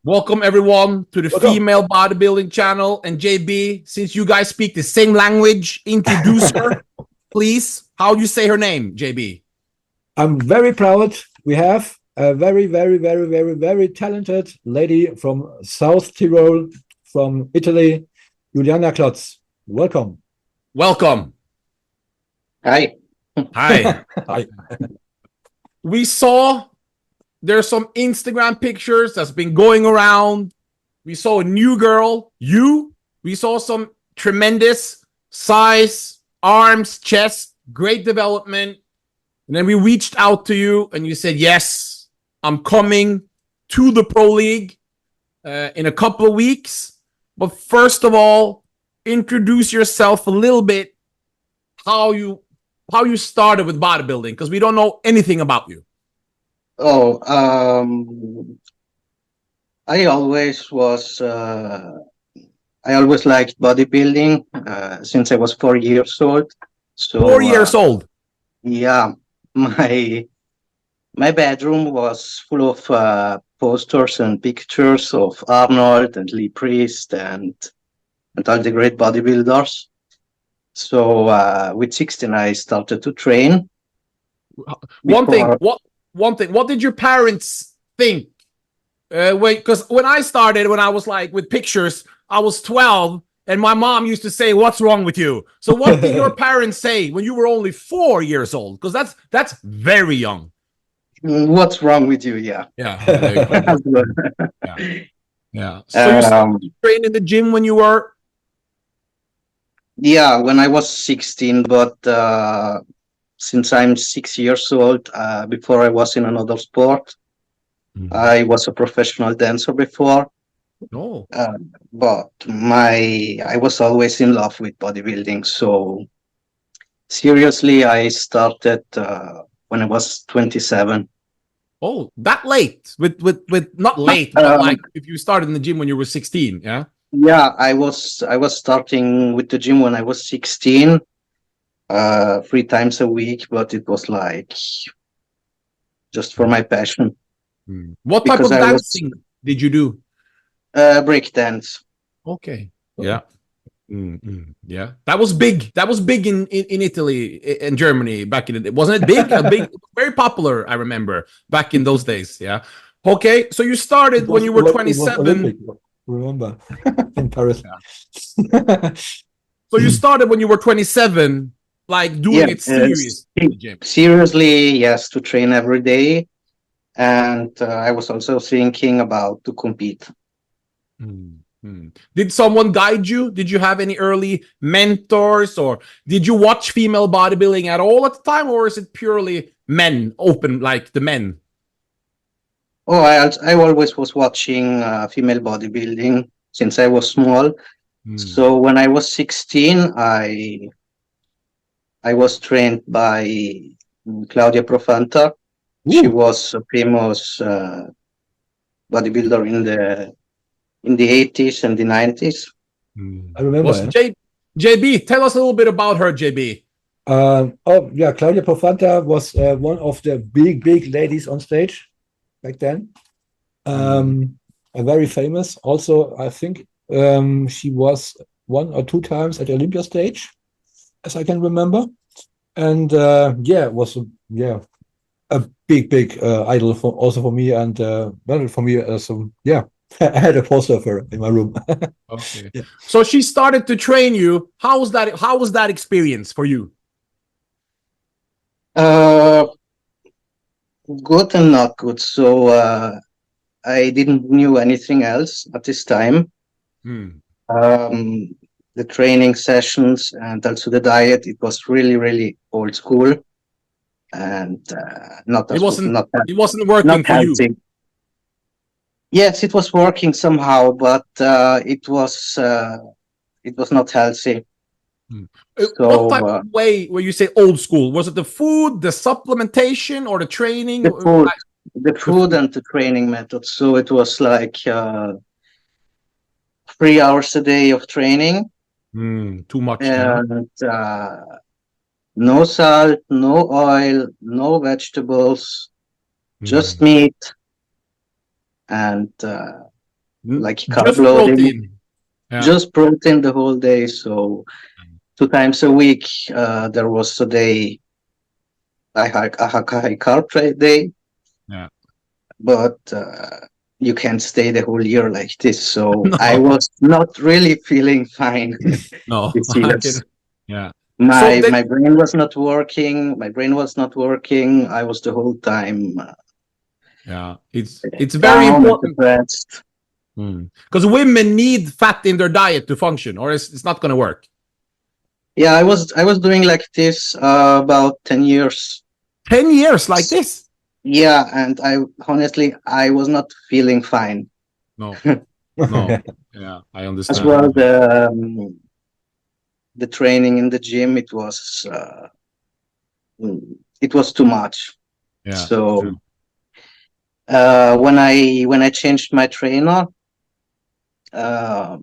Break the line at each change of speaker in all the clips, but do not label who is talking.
Welcome everyone to the Female Bodybuilding Channel. And JB, since you guys speak the same language, introduce her, please. How do you say her name, JB?
I'm very proud. We have a very talented lady from South Tyrol, from Italy, Juliane Klotz. Welcome.
Welcome.
Hi.
Hi.
Hi.
We saw there's some Instagram pictures that's been going around. We saw a new girl, you. We saw some tremendous size, arms, chest, great development. And then we reached out to you and you said, yes, I'm coming to the Pro League in a couple of weeks. But first of all, introduce yourself a little bit, how you started with bodybuilding, because we don't know anything about you.
Oh, I always liked bodybuilding since I was 4 years old. So
4 years old.
Yeah, my bedroom was full of posters and pictures of Arnold and Lee Priest and all the great bodybuilders. So with 16, I started to train.
One thing, what did your parents think? Because when I started, when I was like with pictures, I was 12 and my mom used to say, "What's wrong with you?" So what did your parents say when you were only 4 years old? Because that's very young.
What's wrong with you? Yeah.
Yeah. Yeah. So you started to train in the gym when you were?
Yeah, when I was 16, but since I'm 6 years old, before I was in another sport. I was a professional dancer before.
Oh.
But I was always in love with bodybuilding. So seriously, I started when I was 27.
Oh, that late? With not late, but like if you started in the gym when you were 16, yeah?
Yeah, I was starting with the gym when I was 16. 3 times a week, but it was like just for my passion.
What type of dancing did you do?
Break dance.
Okay. Yeah. Yeah. That was big. That was big in Italy and Germany back in the day. Wasn't it big? Very popular, I remember, back in those days. Yeah. Okay. So you started when you were 27.
Remember in Paris.
Yeah. So you started when you were 27. Like doing it serious in the gym.
Seriously, yes, to train every day. And I was also thinking about to compete.
Did someone guide you? Did you have any early mentors, or did you watch female bodybuilding at all at the time, or is it purely men, open, like the men?
Oh, I always was watching female bodybuilding since I was small. So when I was 16, I was trained by Claudia Profanta. She was a famous bodybuilder in the 80s and the 90s.
I remember.
JB, tell us a little bit about her, JB.
Oh yeah, Claudia Profanta was one of the big ladies on stage back then. Very famous. Also, I think she was 1 or 2 times at Olympia stage, as I can remember. And yeah, it was a big idol for me, and well, for me, yeah, I had a poster of her in my room.
Okay. Yeah. So she started to train you. How was that experience for you?
Good and not good. So I didn't knew anything else at this time. The training sessions and also the diet, it was really old school, and it wasn't working for you. Yes, it was working somehow, but it was not healthy.
So, what type of way where you say old school? Was it the food, the supplementation, or the training?
The food and the training method. So it was like 3 hours a day of training.
Too much.
And no salt, no oil, no vegetables, just meat. And like carb
just
loading,
protein. Yeah.
just protein the whole day. So 2 times a week, there was a day, a high carb day.
Yeah.
But you can't stay the whole year like this. So
No.
I was not really feeling fine.
No.
This
I
years.
can, yeah.
My brain was not working. My brain was not working. I was the whole time.
Yeah, it's very important because women need fat in their diet to function, or it's not going to work.
Yeah, I was doing like this about 10 years.
10 years like this?
Yeah, and I honestly was not feeling fine.
No, no. Yeah, I understand.
As well, the training in the gym, it was too much.
Yeah.
So when I changed my trainer, I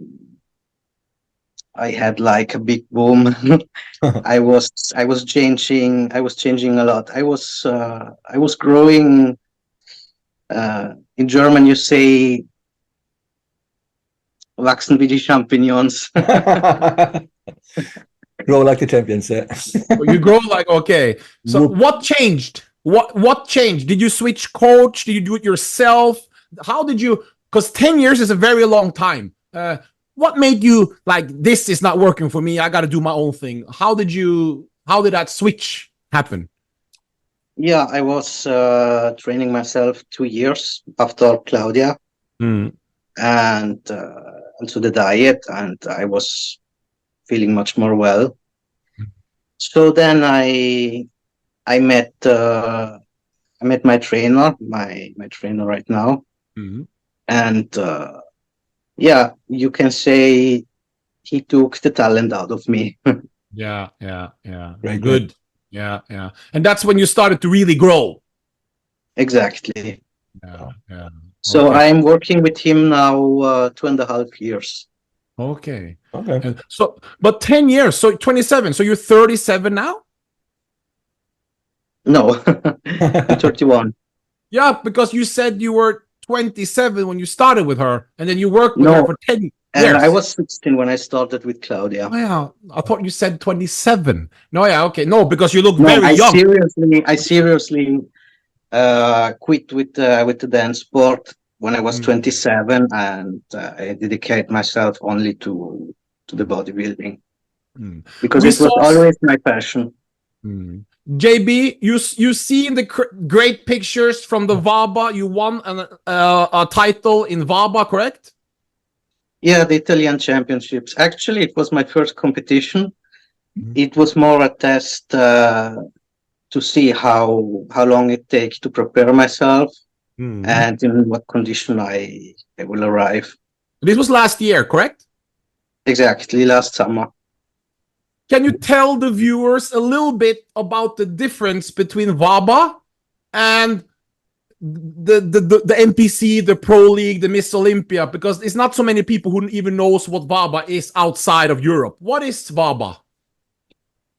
had like a big boom. I was changing a lot. I was growing. In German, you say "wachsen wie die Champignons."
Grow like the champions, yeah.
You grow like, okay. So what changed? What changed? Did you switch coach? Did you do it yourself? How did you? Because 10 years is a very long time. What made you like, this is not working for me, I got to do my own thing? How did that switch happen?
Yeah, I was training myself 2 years after Claudia, and also the diet, and I was feeling much more well. So then I met my trainer, my trainer right now, and yeah, you can say he took the talent out of me.
Yeah.
Very
good. Yeah. And that's when you started to really grow.
Exactly.
Yeah.
So okay. I'm working with him now 2.5 years.
Okay. So, but 10 years, so 27. So you're 37 now?
No, I'm 31.
Yeah, because you said you were 27 when you started with her, and then you worked with her for 10 years.
And I was 16 when I started with Claudia.
Oh, yeah, I thought you said 27. No, yeah, okay. No, because you look very young.
I seriously quit with the dance sport when I was 27, and I dedicate myself only to the bodybuilding because it was always my passion.
JB, you see in the great pictures from the VABA, you won a title in VABA, correct?
Yeah, the Italian championships. Actually, it was my first competition. It was more a test to see how long it takes to prepare myself and in what condition I will arrive.
This was last year, correct?
Exactly, last summer.
Can you tell the viewers a little bit about the difference between VABA and the NPC, the Pro League, the Miss Olympia? Because it's not so many people who even knows what VABA is outside of Europe. What is VABA?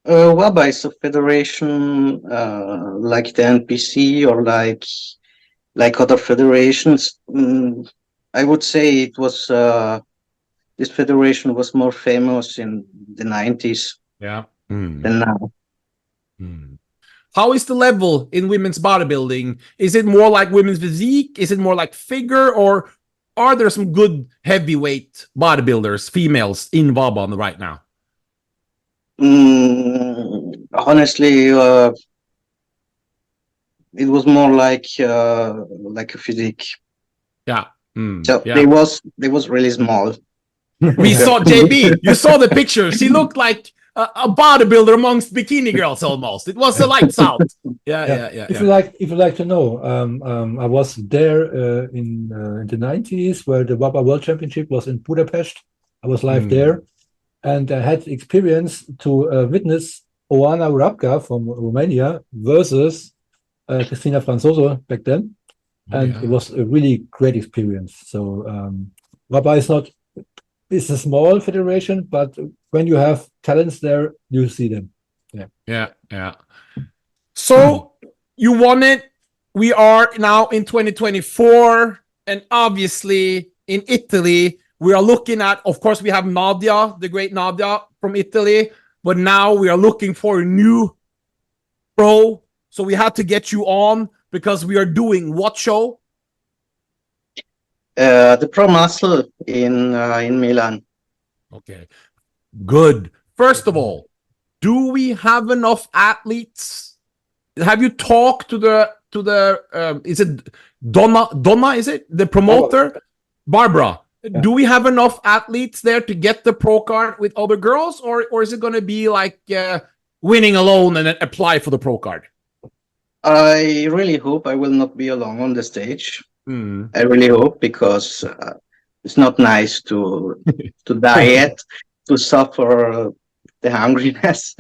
WABA is a federation like the NPC or like other federations. I would say it was this federation was more famous in the 90s than now.
How is the level in women's bodybuilding? Is it more like women's physique? Is it more like figure? Or are there some good heavyweight bodybuilders, females, in VABA right now?
Honestly, it was more like a physique.
Yeah.
So they was really small.
We saw JB. You saw the picture. She looked like a bodybuilder amongst bikini girls almost. It was a lights out. Yeah.
If you like to know, I was there in the 90s where the WABA World Championship was in Budapest. I was live there. And I had experience to witness Oana Rabka from Romania versus Cristina Franzoso back then. And it was a really great experience. So WABA it's a small federation, but when you have talents there, you see them.
Yeah. So you won it. We are now in 2024. And obviously in Italy, we are looking at, of course, we have Nadia, the great Nadia from Italy, but now we are looking for a new pro. So we had to get you on because we are doing what show?
The Pro Muscle in Milan.
Okay, good. First of all, do we have enough athletes? Have you talked to the is it Donna, is it the promoter? Barbara.
Yeah.
Do we have enough athletes there to get the pro card with other girls, or is it going to be like winning alone and then apply for the pro card?
I really hope I will not be alone on the stage. I really hope, because it's not nice to diet, to suffer the hungriness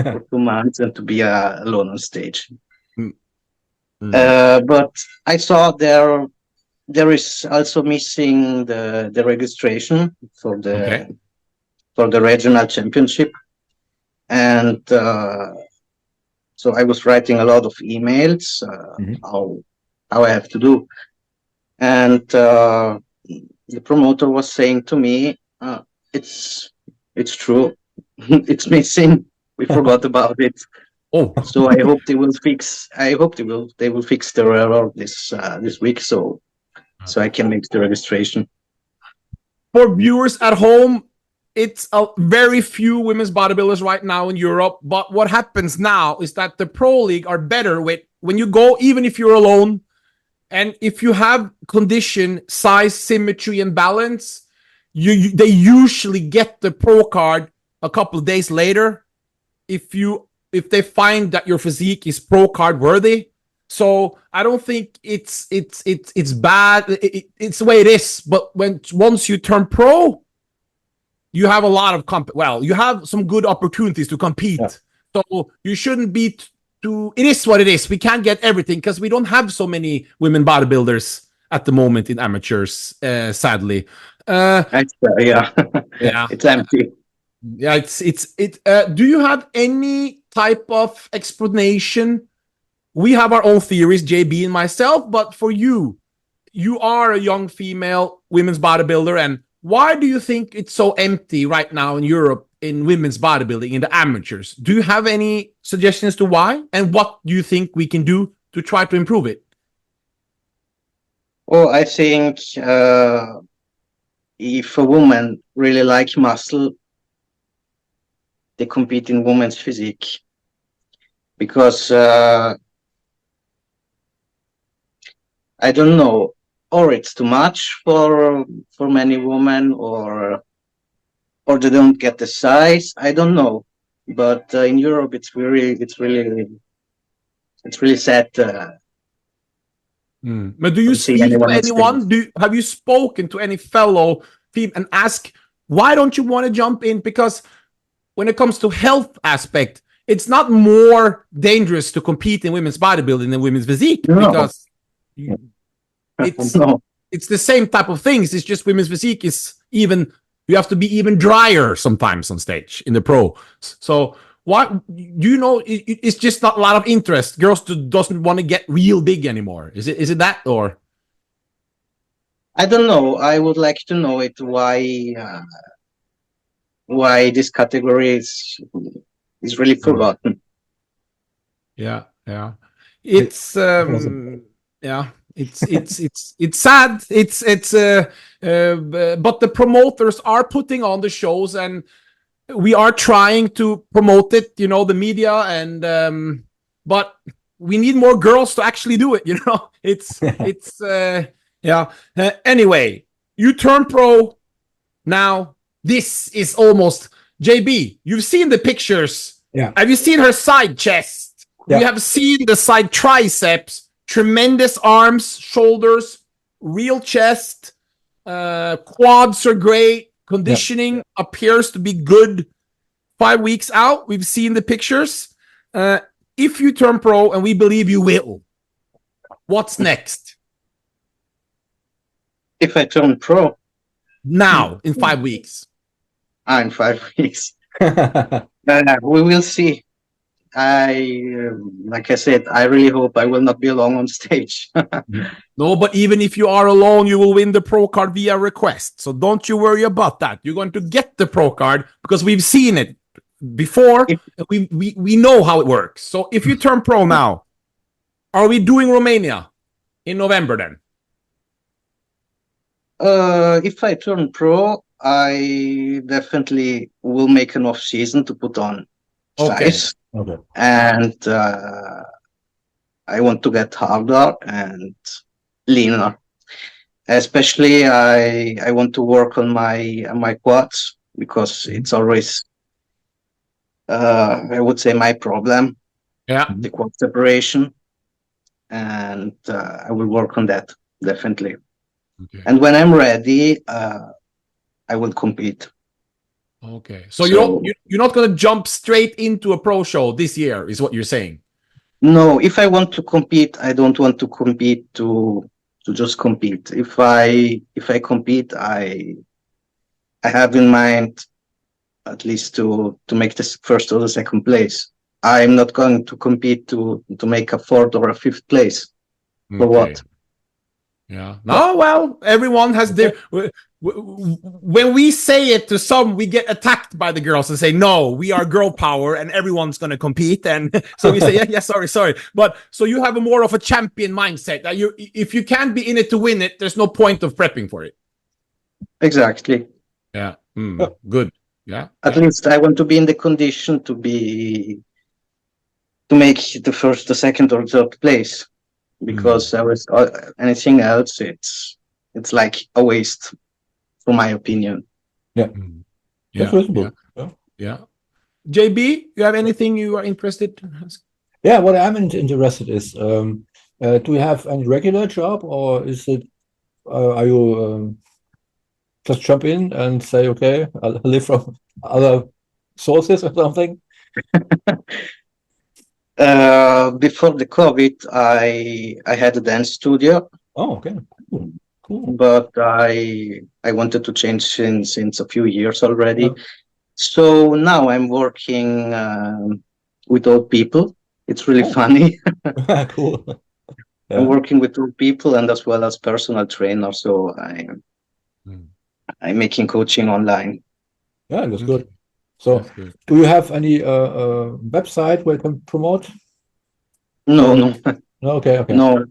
for 2 months and to be alone on stage. But I saw there is also missing the registration for the regional championship, and so I was writing a lot of emails how I have to do, and the promoter was saying to me, it's true, it's missing, we forgot about it. So I hope they will fix the error this week, so I can make the registration.
For viewers at home, it's a very few women's bodybuilders right now in Europe, but what happens now is that the pro league are better with, when you go, even if you're alone, and if you have condition, size, symmetry, and balance, they usually get the pro card a couple of days later if they find that your physique is pro card worthy. So I don't think it's bad. It's the way it is. But once you turn pro, you have a lot of you have some good opportunities to compete. Yeah. So you shouldn't be it is what it is. We can't get everything because we don't have so many women bodybuilders at the moment in amateurs, sadly.
Yeah. It's empty.
Yeah, do you have any type of explanation? We have our own theories, JB and myself, but for you are a young female women's bodybuilder, and why do you think it's so empty right now in Europe in women's bodybuilding, in the amateurs? Do you have any suggestions to why? And what do you think we can do to try to improve it?
Well, I think if a woman really likes muscle, they compete in women's physique. Because I don't know, or it's too much for many women, or they don't get the size. I don't know, but in Europe it's really sad.
But do you speak to anyone? Have you spoken to any fellow team and ask, why don't you want to jump in? Because when it comes to health aspect, it's not more dangerous to compete in women's bodybuilding than women's physique, because it's the same type of things. It's just women's physique is you have to be even drier sometimes on stage in the pro. So why do you know it's just not a lot of interest? Girls doesn't want to get real big anymore. Is it that, or?
I don't know. I would like to know it why this category is really forgotten.
Yeah. It's sad. But the promoters are putting on the shows, and we are trying to promote it, the media, and but we need more girls to actually do it. Anyway, you turn pro now. This is almost JB. You've seen the pictures.
Yeah.
Have you seen her side chest? Yeah. We have seen the side triceps, tremendous arms, shoulders, real chest, quads are great. Conditioning appears to be good. 5 weeks out, we've seen the pictures. If you turn pro, and we believe you will, what's next?
If I turn pro?
Now, in 5 weeks.
In 5 weeks. We will see. like I said, I really hope I will not be alone on stage.
No, but even if you are alone, you will win the pro card via request. So don't you worry about that. You're going to get the pro card because we've seen it before. We know how it works. So if you turn pro now, are we doing Romania in November then?
If I turn pro, I definitely will make an off season to put on size.
Okay.
And I want to get harder and leaner. Especially, I want to work on my quads because it's always, I would say, my problem.
Yeah.
The quad separation, and I will work on that definitely.
Okay.
And when I'm ready, I will compete.
Okay. So you're not going to jump straight into a pro show this year, is what you're saying?
No, if I want to compete, I don't want to compete to just compete. If I compete, I have in mind at least to make this first or the second place. I'm not going to compete to make a fourth or a fifth place. For what?
Yeah. No, well, everyone has their. When we say it to some, we get attacked by the girls and say, "No, we are girl power, and everyone's going to compete." And so we say, "Yeah, sorry." But so you have a more of a champion mindset that if you can't be in it to win it, there's no point of prepping for it.
Exactly.
Yeah. Good. Yeah.
At least I want to be in the condition to make the first, the second, or third place. Because anything else, it's like a waste, from my opinion.
Yeah.
Yeah. Yeah. JB, you have anything you are interested in?
Yeah, what I'm interested is, do you have any regular job, or is it, are you just jump in and say, okay, I'll live from other sources or something?
Before the COVID, I had a dance studio.
Oh, okay. Cool.
But I wanted to change since a few years already. So now I'm working with old people. It's really funny.
Cool. Yeah.
I'm working with old people and as well as personal trainer. So I'm making coaching online.
Yeah, that's good. So, do you have any website where you can promote?
No.
Okay.
No.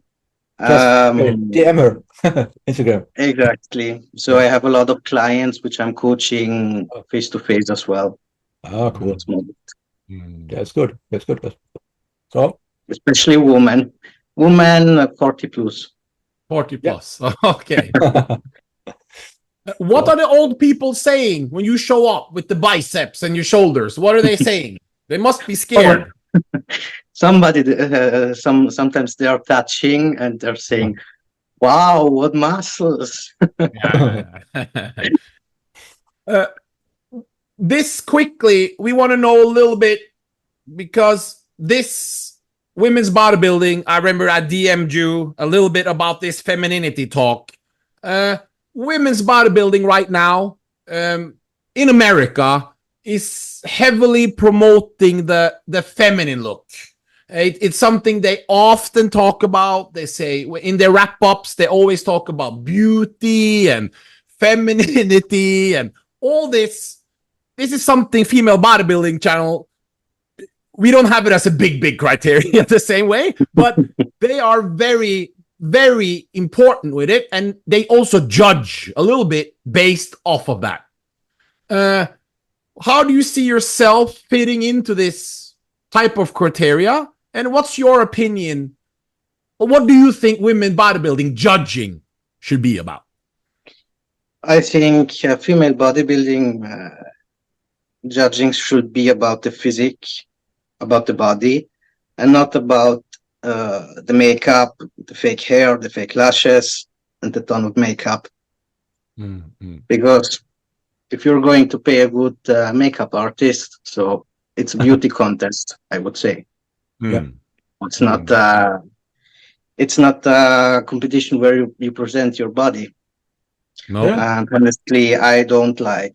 DM her. Instagram.
Exactly. So I have a lot of clients which I'm coaching face to face as well.
Ah, cool. That's good. So,
especially women 40 plus.
40 plus. Yeah. Okay. What are the old people saying when you show up with the biceps and your shoulders? What are they saying? They must be scared.
Somebody, sometimes they are touching and they're saying, "Wow, what muscles!"
This quickly, we want to know a little bit because this women's bodybuilding. I remember I DM'd you a little bit about this femininity talk. Women's bodybuilding right now in America is heavily promoting the feminine look. It's something they often talk about. They say in their wrap-ups, they always talk about beauty and femininity and all this. This is something Female Bodybuilding Channel, we don't have it as a big criteria the same way, but they are very, very important with it. And they also judge a little bit based off of that. How do you see yourself fitting into this type of criteria? And what's your opinion? What do you think women bodybuilding judging should be about?
I think female bodybuilding judging should be about the physique, about the body, and not about the makeup, the fake hair, the fake lashes, and the ton of makeup. Because if you're going to pay a good makeup artist, so it's a beauty contest, I would say.
Yeah.
It's not a competition where you present your body.
No.
And honestly, I don't like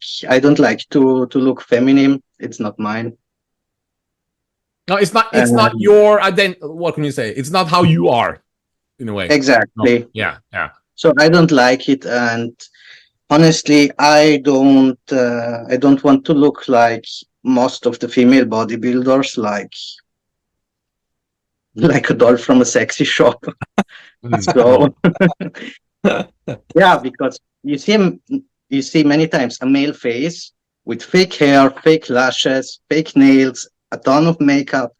to look feminine. It's not mine.
No, it's not. It's not your identity. What can you say? It's not how you are, in a way.
Exactly.
No. Yeah, yeah.
So I don't like it, and honestly, I don't want to look like most of the female bodybuilders, like a doll from a sexy shop. So yeah, because you see many times a male face with fake hair, fake lashes, fake nails, a ton of makeup,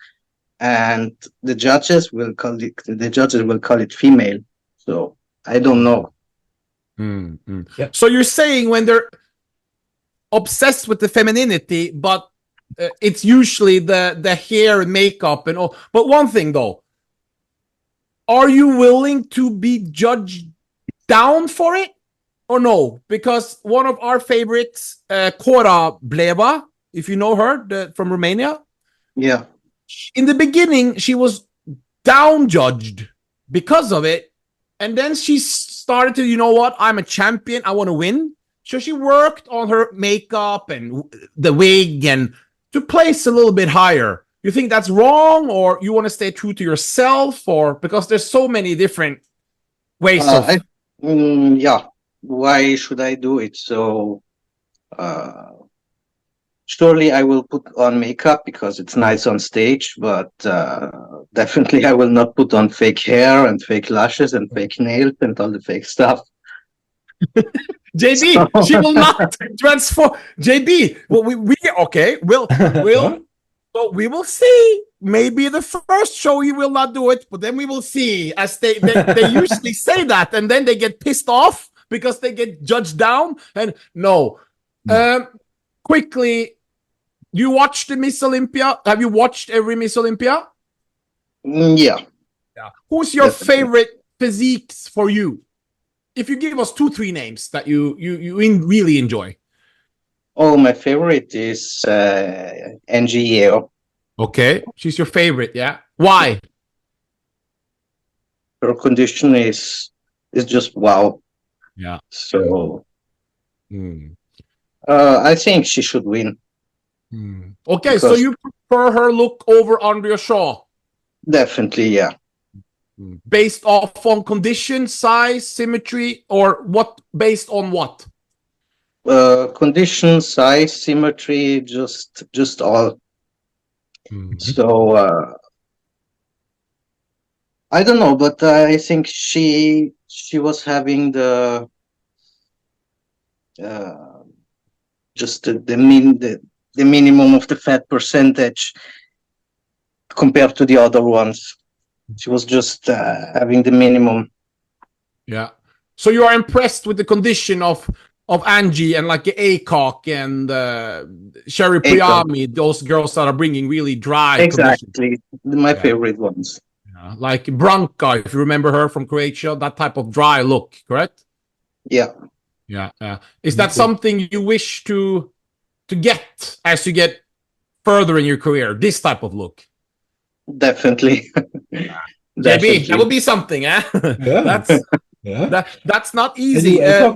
and the judges will call it female. So I don't know.
Yeah. So you're saying when they're obsessed with the femininity, but it's usually the hair and makeup and all. But one thing though, are you willing to be judged down for it or no? Because one of our favorites, Cora Bleva, if you know her, from Romania.
Yeah.
In the beginning, she was down judged because of it. And then she started to, you know what? I'm a champion. I want to win. So she worked on her makeup and the wig and to place a little bit higher. You think that's wrong, or you want to stay true to yourself, or because there's so many different ways of...
yeah. Why should I do it? So surely I will put on makeup because it's nice on stage, but definitely I will not put on fake hair and fake lashes and fake nails and all the fake stuff.
JB, she will not transform. JB, well, so we will see. Maybe the first show you will not do it, but then we will see. As they usually say that, and then they get pissed off because they get judged down. And no, quickly, you watched the Miss Olympia? Have you watched every Miss Olympia?
Yeah.
Who's your favorite physiques for you? If you give us 2-3 names that you really enjoy.
Oh, my favorite is Angie Yeo.
Okay, she's your favorite, yeah? Why?
Her condition is just wow.
Yeah.
So I think she should win.
Okay, so you prefer her look over Andrea Shaw? Definitely,
yeah.
Based off on condition, size, symmetry, or what? Based on what?
Condition, size, symmetry, just all. So I don't know, but I think she was having the just the minimum of the fat percentage compared to the other ones. She was just having the minimum.
Yeah. So you are impressed with the condition of Angie and like Acock and Sherry Priami, those girls that are bringing really dry
Exactly.
conditions.
My favorite ones.
Yeah. Like Branka, if you remember her from Croatia, that type of dry look, correct?
Yeah.
Yeah. Is that something you wish to get as you get further in your career? This type of look?
Definitely.
JB, that would be something, eh?
Yeah.
That's not easy. Yeah.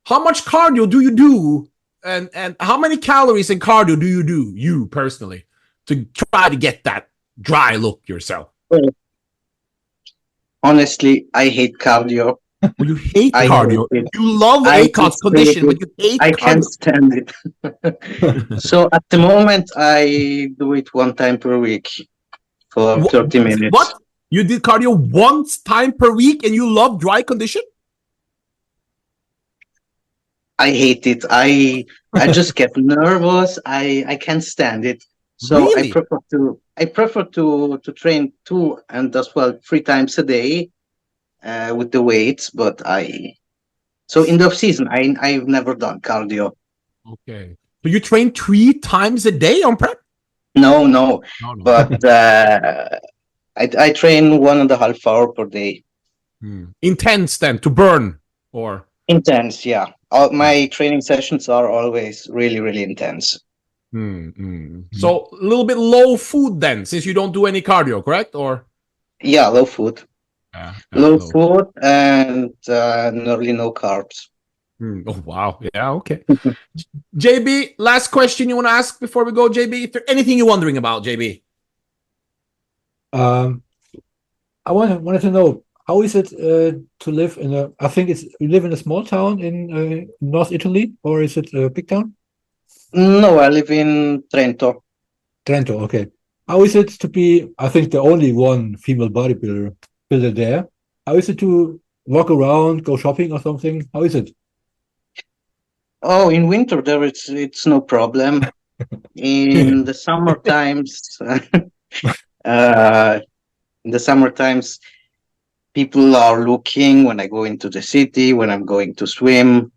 How much cardio do you do, and how many calories in cardio do you do, you personally, to try to get that dry look yourself?
Honestly, I hate cardio.
Well, you hate cardio. You love Acock's condition, but you hate cardio. I
can't stand it. So at the moment, I do it 1 time per week for 30 minutes.
What? You did cardio 1 time per week and you love dry condition?
I hate it. I just get nervous. I can't stand it. So really? I prefer to train 2 and as well 3 times a day with the weights. But so in the off season, I've never done cardio.
Okay. So you train 3 times a day on prep?
No. But I train 1.5 hours per day.
Intense then to burn, or
intense? Yeah. My training sessions are always really, really intense.
So a little bit low food then, since you don't do any cardio, correct? Or
yeah, low food. Low food and nearly no carbs.
Oh, wow. Yeah, okay. JB, last question you want to ask before we go, JB? Is there anything you're wondering about, JB?
I wanted to know, how is it to live in a, I think you live in a small town in North Italy, or is it a big town?
No, I live in Trento.
Trento, okay. How is it to be, I think, the only one female bodybuilder there? How is it to walk around, go shopping or something? How is it?
Oh, in winter there it's no problem. In the summer times, in the summer times, people are looking when I go into the city, when I'm going to swim.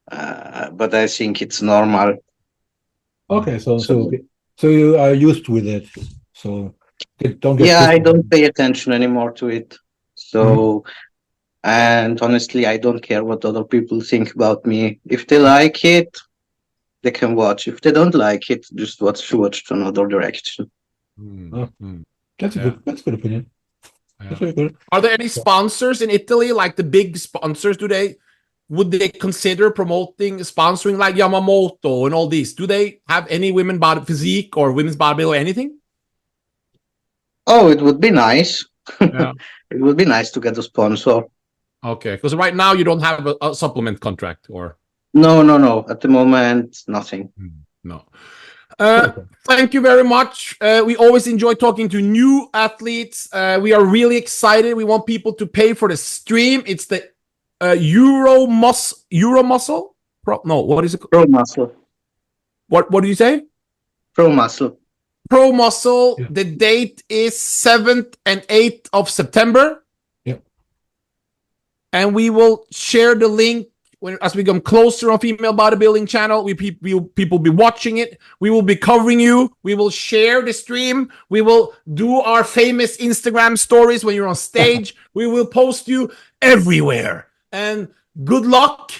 But I think it's normal.
Okay, so you are used with it. So don't get
Yeah, I don't pay attention anymore to it. So, and honestly, I don't care what other people think about me. If they like it, they can watch. If they don't like it, just watch to another direction.
That's a good opinion.
Yeah.
That's very good.
Are there any sponsors in Italy, like the big sponsors? Would they consider sponsoring like Yamamoto and all these? Do they have any women body physique or women's bodybuilding or anything?
Oh, it would be nice.
Yeah.
It would be nice to get a sponsor.
Okay, because right now you don't have a supplement contract, or
No. At the moment, nothing.
no. Thank you very much. We always enjoy talking to new athletes. We are really excited. We want people to pay for the stream. It's the Euro Muscle. No, what is it?
Pro Muscle.
What do you say?
Pro Muscle.
Pro Muscle.
Yeah.
The date is 7th and 8th of September.
Yeah.
And we will share the link as we come closer on Female Bodybuilding Channel. People be watching it. We will be covering you. We will share the stream. We will do our famous Instagram stories when you're on stage. We will post you everywhere. And good luck.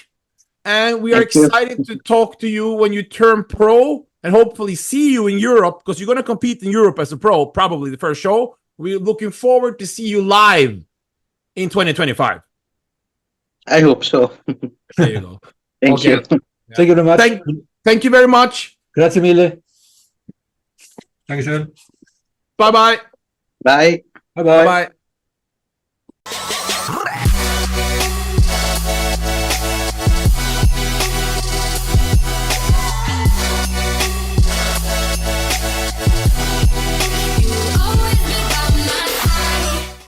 And we are excited to talk to you when you turn pro and hopefully see you in Europe, because you're going to compete in Europe as a pro, probably the first show. We're looking forward to see you live in 2025.
I hope so.
There you go.
Thank you.
Thank you very much.
Thank you very much.
Grazie mille. Dankeschön.
Bye-bye.
Bye.
Bye-bye.
Bye-bye.